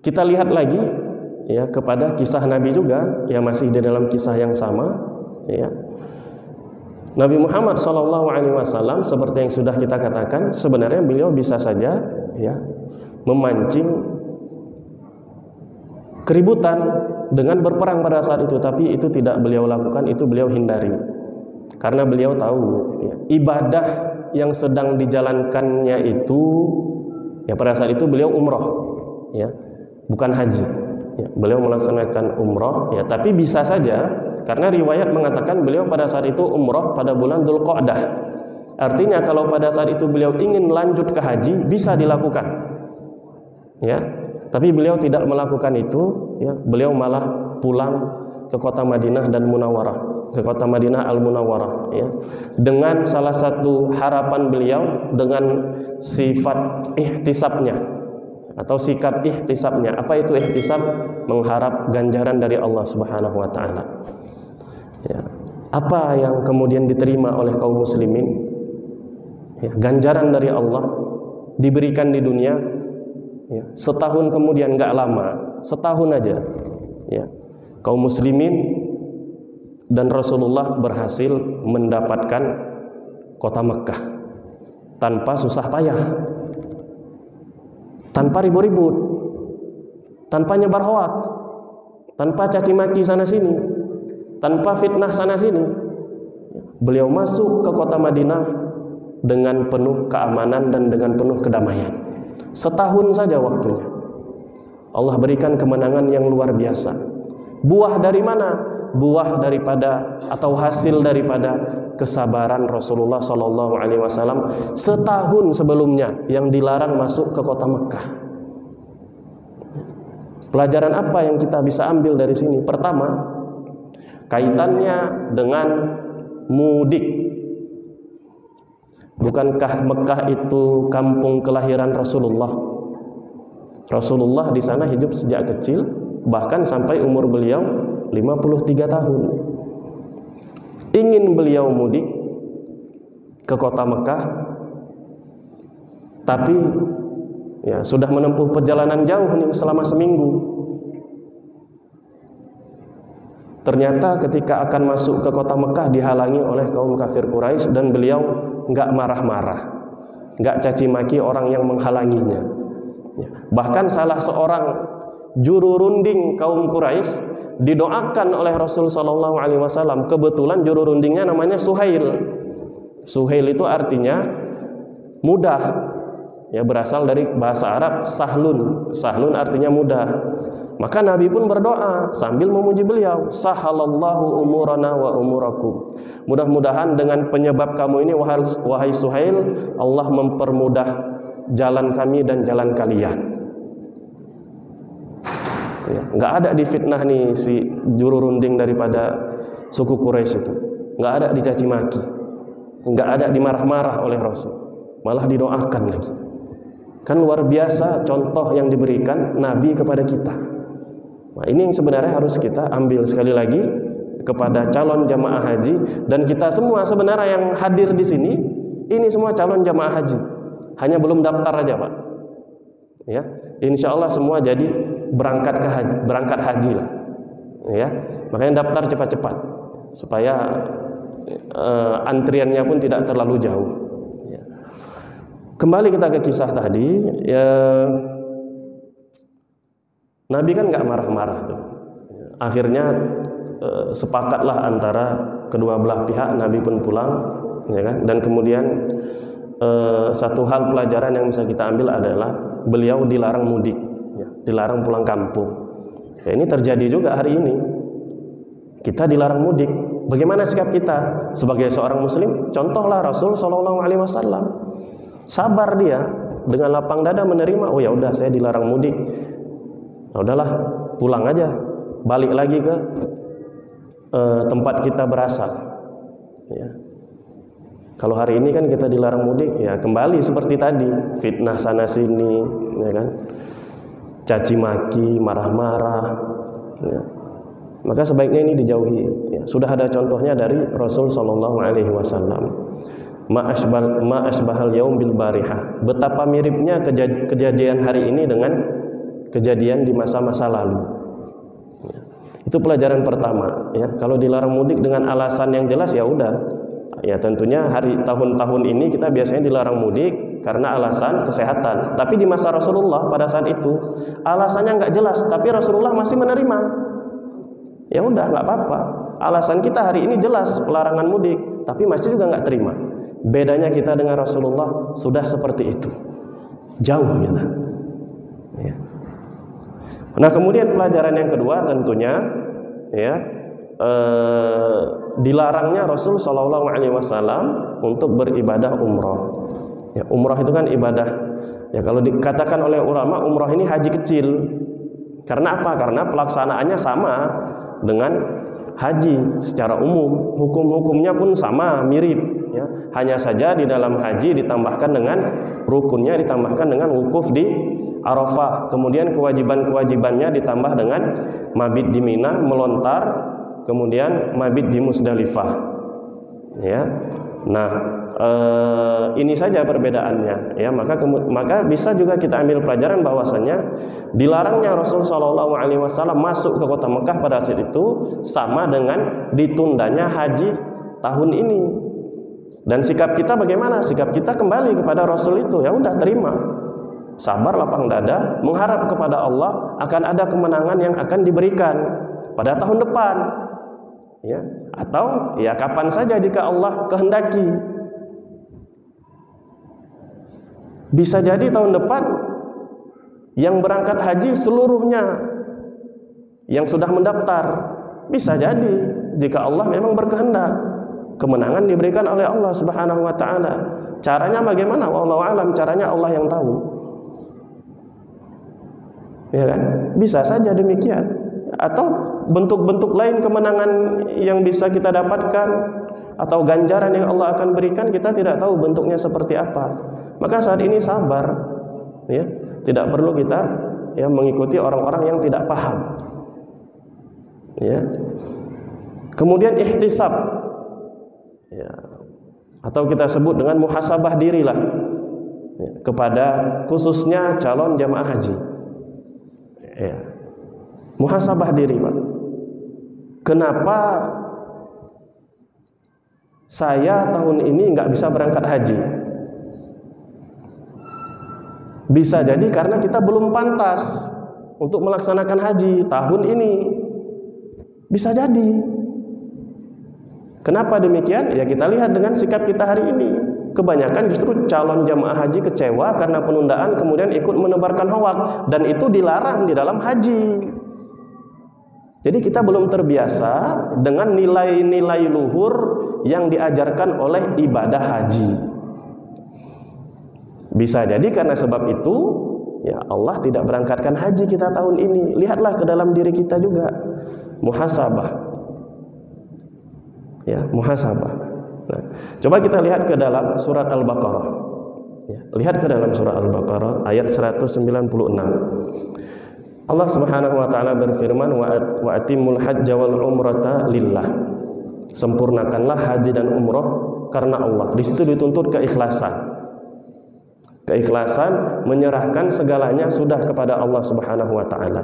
Kita lihat lagi ya kepada kisah Nabi juga, ya masih di dalam kisah yang sama, ya. Nabi Muhammad SAW seperti yang sudah kita katakan, sebenarnya beliau bisa saja ya memancing keributan dengan berperang pada saat itu, tapi itu tidak beliau lakukan, itu beliau hindari. Karena beliau tahu ya, ibadah yang sedang dijalankannya itu ya pada saat itu beliau umroh ya, bukan haji ya, beliau melaksanakan umroh ya, tapi bisa saja karena riwayat mengatakan beliau pada saat itu umroh pada bulan Dzulqa'dah. Artinya kalau pada saat itu beliau ingin lanjut ke haji bisa dilakukan ya, tapi beliau tidak melakukan itu ya, beliau malah pulang ke kota Madinah dan Munawwarah, ke kota Madinah Al-Munawwarah ya, dengan salah satu harapan beliau dengan sifat ihtisabnya atau sikap ihtisabnya. Apa itu ihtisab? Mengharap ganjaran dari Allah Subhanahu wa taala. Ya. Apa yang kemudian diterima oleh kaum muslimin? Ya, ganjaran dari Allah diberikan di dunia ya, setahun kemudian, nggak lama, setahun aja ya, kaum muslimin dan Rasulullah berhasil mendapatkan kota Mekkah tanpa susah payah, tanpa ribut-ribut, tanpa nyebar hoaks, tanpa caci maki sana sini, tanpa fitnah sana sini. Beliau masuk ke kota Madinah dengan penuh keamanan dan dengan penuh kedamaian. Setahun saja waktunya, Allah berikan kemenangan yang luar biasa. Buah dari mana? Buah daripada atau hasil daripada kesabaran Rasulullah SAW setahun sebelumnya yang dilarang masuk ke kota Mekkah. Pelajaran apa yang kita bisa ambil dari sini? Pertama, kaitannya dengan mudik. Bukankah Mekkah itu kampung kelahiran Rasulullah? Rasulullah di sana hidup sejak kecil, bahkan sampai umur beliau 53 tahun. Ingin beliau mudik ke kota Mekkah, tapi ya sudah menempuh perjalanan jauh nih selama seminggu. Ternyata ketika akan masuk ke kota Mekkah dihalangi oleh kaum kafir Quraisy, dan beliau nggak marah-marah, nggak caci maki orang yang menghalanginya. Bahkan salah seorang juru runding kaum Quraisy didoakan oleh Rasul Shallallahu Alaihi Wasallam. Kebetulan juru rundingnya namanya Suhail. Suhail itu artinya mudah, ya, berasal dari bahasa Arab sahlun. Sahlun artinya mudah. Maka Nabi pun berdoa sambil memuji beliau, sahalallahu umurana wa umurakum. Mudah-mudahan dengan penyebab kamu ini wahai Suhail, Allah mempermudah jalan kami dan jalan kalian. Ya, nggak ada difitnah nih si juru runding daripada suku Quraisy itu, nggak ada dicaci maki, nggak ada dimarah-marah oleh Rasul, malah didoakan lagi. Kan luar biasa contoh yang diberikan Nabi kepada kita. Nah, ini yang sebenarnya harus kita ambil sekali lagi kepada calon jamaah haji, dan kita semua sebenarnya yang hadir di sini ini semua calon jamaah haji, hanya belum daftar aja, Pak. Ya, insya Allah semua jadi berangkat haji lah. Ya, makanya daftar cepat-cepat supaya antriannya pun tidak terlalu jauh. Ya. Kembali kita ke kisah tadi. Ya, Nabi kan nggak marah-marah tuh. Akhirnya sepakatlah antara kedua belah pihak, Nabi pun pulang, ya kan? Dan kemudian satu hal pelajaran yang bisa kita ambil adalah beliau dilarang mudik, ya, dilarang pulang kampung. Ya, ini terjadi juga hari ini. Kita dilarang mudik. Bagaimana sikap kita sebagai seorang Muslim? Contohlah Rasul Shallallahu Alaihi Wasallam. Sabar dia dengan lapang dada menerima. Oh ya udah, saya dilarang mudik. Nah, udahlah, pulang aja, balik lagi ke tempat kita berasal. Ya. Kalau hari ini kan kita dilarang mudik, ya kembali seperti tadi, fitnah sana sini, ya kan, caci maki, marah-marah. Ya. Maka sebaiknya ini dijauhi. Ya. Sudah ada contohnya dari Rasul Shallallahu Alaihi Wasallam. Ma asbahal yaum bil barihah. Betapa miripnya kejadian hari ini dengan kejadian di masa-masa lalu. Itu pelajaran pertama ya. Kalau dilarang mudik dengan alasan yang jelas ya udah. Ya tentunya tahun-tahun ini kita biasanya dilarang mudik karena alasan kesehatan. Tapi di masa Rasulullah pada saat itu alasannya nggak jelas, tapi Rasulullah masih menerima. Ya udah nggak apa-apa. Alasan kita hari ini jelas pelarangan mudik, tapi masih juga nggak terima. Bedanya kita dengan Rasulullah sudah seperti itu. Jauh gitu. Ya. Nah kemudian pelajaran yang kedua tentunya ya dilarangnya Rasul Shallallahu Alaihi Wasallam untuk beribadah umroh. Ya, umroh itu kan ibadah. Ya kalau dikatakan oleh ulama umroh ini haji kecil. Karena apa? Karena pelaksanaannya sama dengan haji secara umum. Hukum-hukumnya pun sama, mirip. Ya. Hanya saja di dalam haji ditambahkan dengan rukunnya, ditambahkan dengan wukuf di Arafah, kemudian kewajiban-kewajibannya ditambah dengan mabit di Mina, melontar, kemudian mabit di Musdalifah. Ya, nah ini saja perbedaannya. Ya, maka bisa juga kita ambil pelajaran bahwasanya dilarangnya Rasul Shallallahu Alaihi Wasallam masuk ke kota Mekah pada saat itu sama dengan ditundanya haji tahun ini. Dan sikap kita bagaimana? Sikap kita kembali kepada Rasul itu. Ya udah terima. Sabar lapang dada, mengharap kepada Allah akan ada kemenangan yang akan diberikan pada tahun depan, ya, atau ya kapan saja jika Allah kehendaki. Bisa jadi tahun depan yang berangkat haji seluruhnya yang sudah mendaftar, bisa jadi jika Allah memang berkehendak kemenangan diberikan oleh Allah Subhanahu wa taala. Caranya bagaimana? Wallahu alam, caranya Allah yang tahu. Ya kan? Bisa saja demikian. Atau bentuk-bentuk lain kemenangan yang bisa kita dapatkan atau ganjaran yang Allah akan berikan, kita tidak tahu bentuknya seperti apa. Maka saat ini sabar, ya. Tidak perlu kita ya mengikuti orang-orang yang tidak paham. Ya. Kemudian ihtisab. Ya. Atau kita sebut dengan muhasabah dirilah. Ya. Kepada khususnya calon jamaah haji. Ya. Muhasabah diri, Pak. Kenapa saya tahun ini nggak bisa berangkat haji? Bisa jadi karena kita belum pantas untuk melaksanakan haji tahun ini. Bisa jadi. Kenapa demikian? Ya kita lihat dengan sikap kita hari ini. Kebanyakan justru calon jamaah haji kecewa karena penundaan, kemudian ikut menebarkan hoak, dan itu dilarang di dalam haji. Jadi kita belum terbiasa dengan nilai-nilai luhur yang diajarkan oleh ibadah haji. Bisa jadi karena sebab itu ya Allah tidak berangkatkan haji kita tahun ini. Lihatlah ke dalam diri kita juga, muhasabah. Ya, muhasabah. Nah, coba kita lihat ke dalam surat Al-Baqarah. Ya, lihat ke dalam surat Al-Baqarah ayat 196. Allah Subhanahu wa taala berfirman, wa atimul hajja wal umrata lillah. Sempurnakanlah haji dan umroh karena Allah. Di situ dituntut keikhlasan. Keikhlasan menyerahkan segalanya sudah kepada Allah Subhanahu wa taala.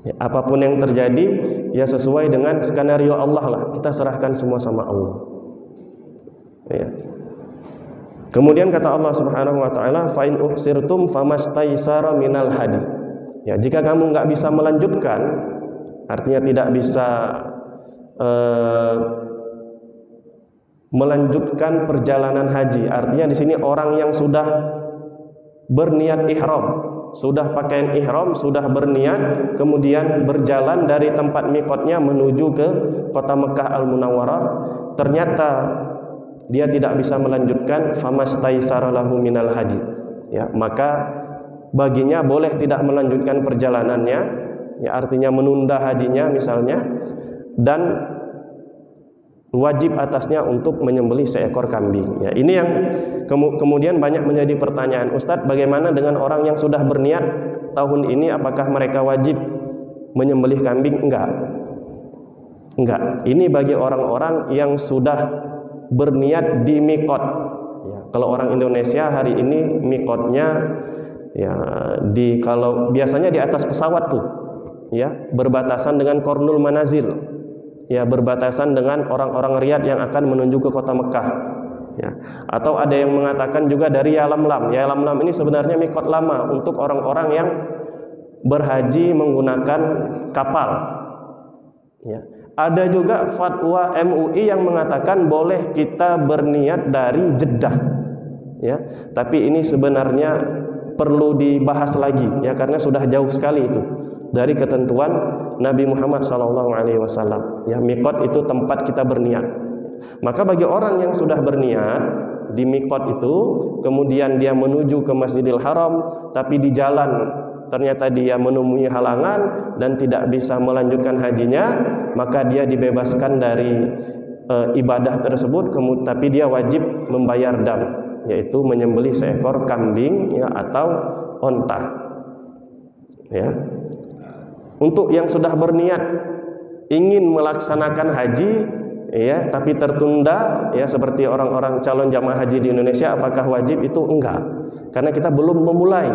Ya, apapun yang terjadi ya sesuai dengan skenario Allah lah. Kita serahkan semua sama Allah. Ya. Kemudian kata Allah Subhanahu wa taala, fa in uhsirtum famastaysara minal hadi. Ya, jika kamu nggak bisa melanjutkan, artinya tidak bisa melanjutkan perjalanan haji. Artinya di sini orang yang sudah berniat ihram, sudah pakaian ihram, sudah berniat, kemudian berjalan dari tempat miqatnya menuju ke kota Mekah Al-Munawwarah, ternyata dia tidak bisa melanjutkan, famastaysara lahu minal hadi. Ya, maka baginya boleh tidak melanjutkan perjalanannya, ya artinya menunda hajinya misalnya, dan wajib atasnya untuk menyembelih seekor kambing. Ya, ini yang kemudian banyak menjadi pertanyaan, Ustadz, bagaimana dengan orang yang sudah berniat tahun ini, apakah mereka wajib menyembelih kambing? Enggak. Ini bagi orang-orang yang sudah berniat di miqat. Ya, kalau orang Indonesia hari ini miqatnya Ya, kalau biasanya di atas pesawat tuh, ya, berbatasan dengan Qornul Manazil, ya, berbatasan dengan orang-orang Riyadh yang akan menuju ke kota Mekah, ya. Atau ada yang mengatakan juga dari Yalamlam. Yalamlam ini sebenarnya mikot lama untuk orang-orang yang berhaji menggunakan kapal, ya. Ada juga fatwa MUI yang mengatakan boleh kita berniat dari Jeddah, ya. Tapi ini sebenarnya perlu dibahas lagi, ya, karena sudah jauh sekali itu dari ketentuan Nabi Muhammad SAW. Ya, mikot itu tempat kita berniat. Maka bagi orang yang sudah berniat di mikot itu, kemudian dia menuju ke Masjidil Haram, tapi di jalan ternyata dia menemui halangan dan tidak bisa melanjutkan hajinya, maka dia dibebaskan dari ibadah tersebut, tapi dia wajib membayar dam, yaitu menyembelih seekor kambing, ya, atau onta, ya. Untuk yang sudah berniat ingin melaksanakan haji, ya, tapi tertunda, ya, seperti orang-orang calon jamaah haji di Indonesia, apakah wajib? Itu enggak, karena kita belum memulai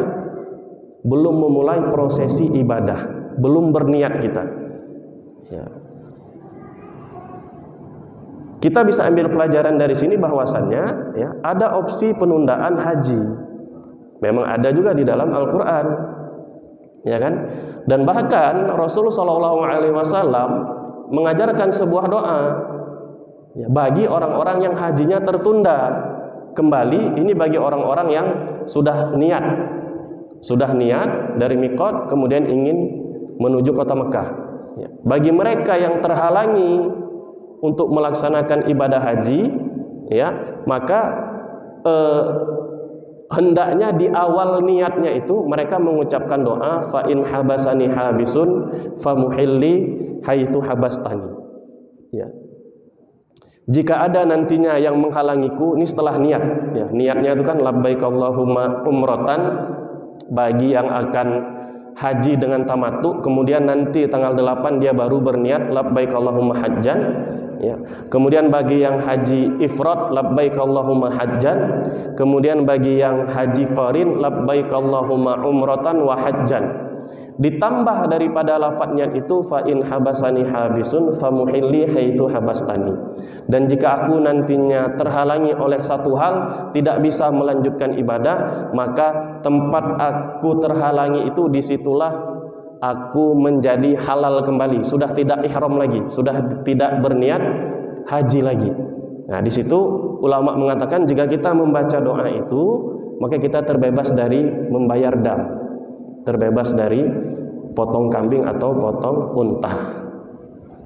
prosesi ibadah, belum berniat kita, ya. Kita bisa ambil pelajaran dari sini bahwasannya, ya, ada opsi penundaan haji. Memang ada juga di dalam Al-Quran, ya kan? Dan bahkan Rasulullah SAW mengajarkan sebuah doa, ya, bagi orang-orang yang hajinya tertunda kembali. Ini bagi orang-orang yang sudah niat dari mikot, kemudian ingin menuju kota Mekah, ya. Bagi mereka yang terhalangi untuk melaksanakan ibadah haji, ya, maka hendaknya di awal niatnya itu mereka mengucapkan doa, fa in habasani habisun fa muhilli haitsu habastani, ya. Jika ada nantinya yang menghalangiku, ini setelah niat, ya. Niatnya itu kan labbaik Allahumma umratan bagi yang akan haji dengan tamattu, kemudian nanti tanggal 8 dia baru berniat labbaik Allahumma hajjan, ya. Kemudian bagi yang haji ifrad labbaik Allahumma hajjan, kemudian bagi yang haji qarin labbaik Allahumma umratan wa hajjan. Ditambah daripada lafadznya itu fa in habasani habisun fa muhilli haitsu habastani. Dan jika aku nantinya terhalangi oleh satu hal, tidak bisa melanjutkan ibadah, maka tempat aku terhalangi itu, disitulah aku menjadi halal kembali, sudah tidak ihram lagi, sudah tidak berniat haji lagi. Nah, di situ ulama mengatakan jika kita membaca doa itu, maka kita terbebas dari membayar dam, terbebas dari potong kambing atau potong unta,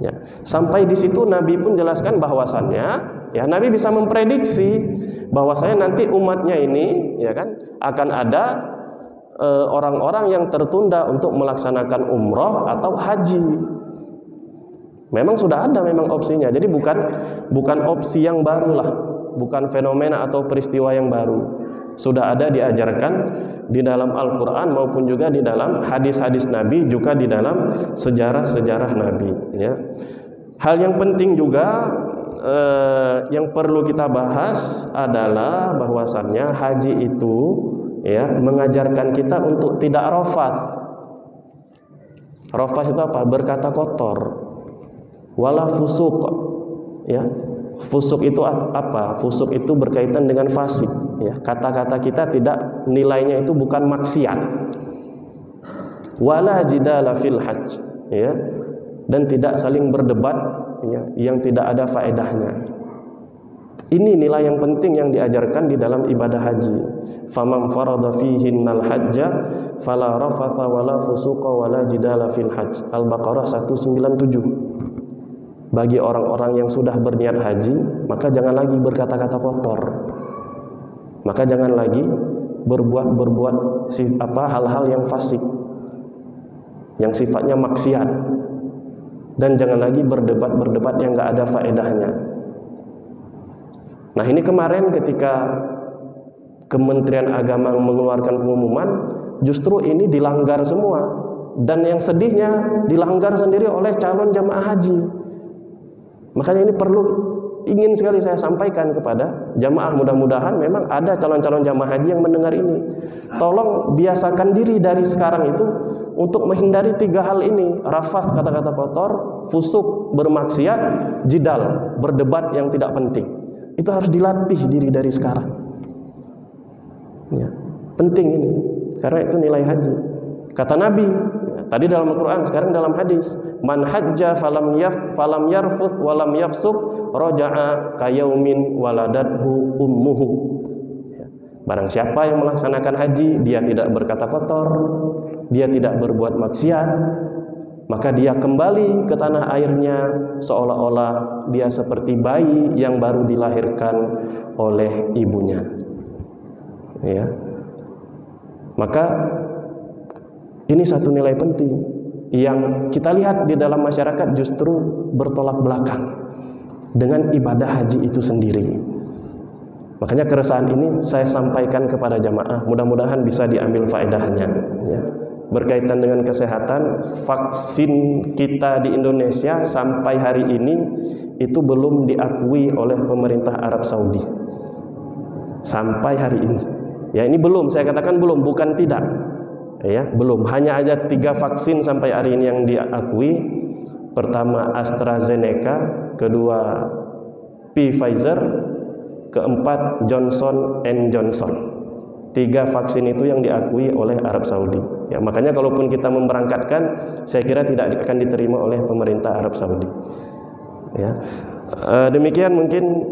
ya. Sampai di situ Nabi pun jelaskan bahwasannya, ya, Nabi bisa memprediksi bahwasanya nanti umatnya ini, ya kan, akan ada orang-orang yang tertunda untuk melaksanakan umroh atau haji. Memang sudah ada memang opsinya. Jadi bukan opsi yang baru lah, bukan fenomena atau peristiwa yang baru. Sudah ada diajarkan di dalam Al-Quran maupun juga di dalam hadis-hadis Nabi, juga di dalam sejarah-sejarah Nabi, ya. Hal yang penting juga yang perlu kita bahas adalah bahwasannya haji itu, ya, mengajarkan kita untuk tidak rafath. Rafath itu apa? Berkata kotor. Wala fusuk, ya. Fusuk itu apa? Fusuk itu berkaitan dengan fasik, ya. Kata-kata kita tidak, nilainya itu bukan maksiat. Wala jidala fil hajj, ya. Dan tidak saling berdebat, ya, yang tidak ada faedahnya. Ini nilai yang penting yang diajarkan di dalam ibadah haji. Faman farada fihinnal hajja fala rafatha wala fusuqa wala jidala fil hajj. Al-Baqarah 197. Bagi orang-orang yang sudah berniat haji, maka jangan lagi berkata-kata kotor, maka jangan lagi berbuat hal-hal yang fasik, yang sifatnya maksiat, dan jangan lagi berdebat yang nggak ada faedahnya. Nah, ini kemarin ketika Kementerian Agama mengeluarkan pengumuman, justru ini dilanggar semua, dan yang sedihnya dilanggar sendiri oleh calon jamaah haji. Makanya ini perlu ingin sekali saya sampaikan kepada jamaah, mudah-mudahan memang ada calon-calon jamaah haji yang mendengar ini. Tolong biasakan diri dari sekarang itu untuk menghindari 3 hal ini: rafath, kata-kata kotor, fusuk, bermaksiat, jidal, berdebat yang tidak penting. Itu harus dilatih diri dari sekarang. Ya, penting ini, karena itu nilai haji. Kata Nabi, tadi dalam Al-Quran, sekarang dalam hadis, man hajja falam yarfuth walam yafsuk roja'a kayaumin waladathu ummuhu. Barang siapa yang melaksanakan haji, dia tidak berkata kotor, dia tidak berbuat maksiat, maka dia kembali ke tanah airnya seolah-olah dia seperti bayi yang baru dilahirkan oleh ibunya. Ya. Maka ini satu nilai penting yang kita lihat di dalam masyarakat justru bertolak belakang dengan ibadah haji itu sendiri. Makanya keresahan ini saya sampaikan kepada jamaah, mudah-mudahan bisa diambil faedahnya. Ya. Berkaitan dengan kesehatan, vaksin kita di Indonesia sampai hari ini itu belum diakui oleh pemerintah Arab Saudi. Sampai hari ini. Ya, ini belum, saya katakan belum, bukan tidak. Ya, belum, hanya aja 3 vaksin sampai hari ini yang diakui. Pertama AstraZeneca, kedua Pfizer, keempat Johnson & Johnson. 3 vaksin itu yang diakui oleh Arab Saudi. Ya, makanya kalaupun kita memberangkatkan, saya kira tidak akan diterima oleh pemerintah Arab Saudi. Ya, demikian mungkin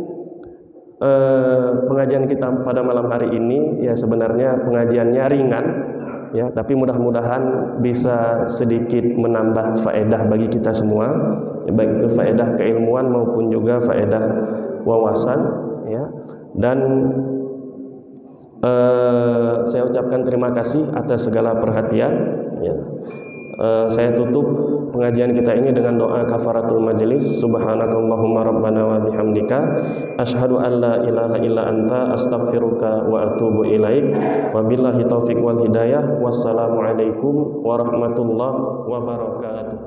pengajian kita pada malam hari ini. Ya, sebenarnya pengajiannya ringan. Ya, tapi mudah-mudahan bisa sedikit menambah faedah bagi kita semua, ya, baik itu faedah keilmuan maupun juga faedah wawasan. Ya, dan saya ucapkan terima kasih atas segala perhatian. Ya. Saya tutup pengajian kita ini dengan doa kafaratul majelis. Subhanakallahumma rabbana wa bihamdika asyhadu an la ilaha illa anta astaghfiruka wa atubu ilaik. Wabillahi taufiq wal hidayah. Wassalamualaikum warahmatullahi wabarakatuh.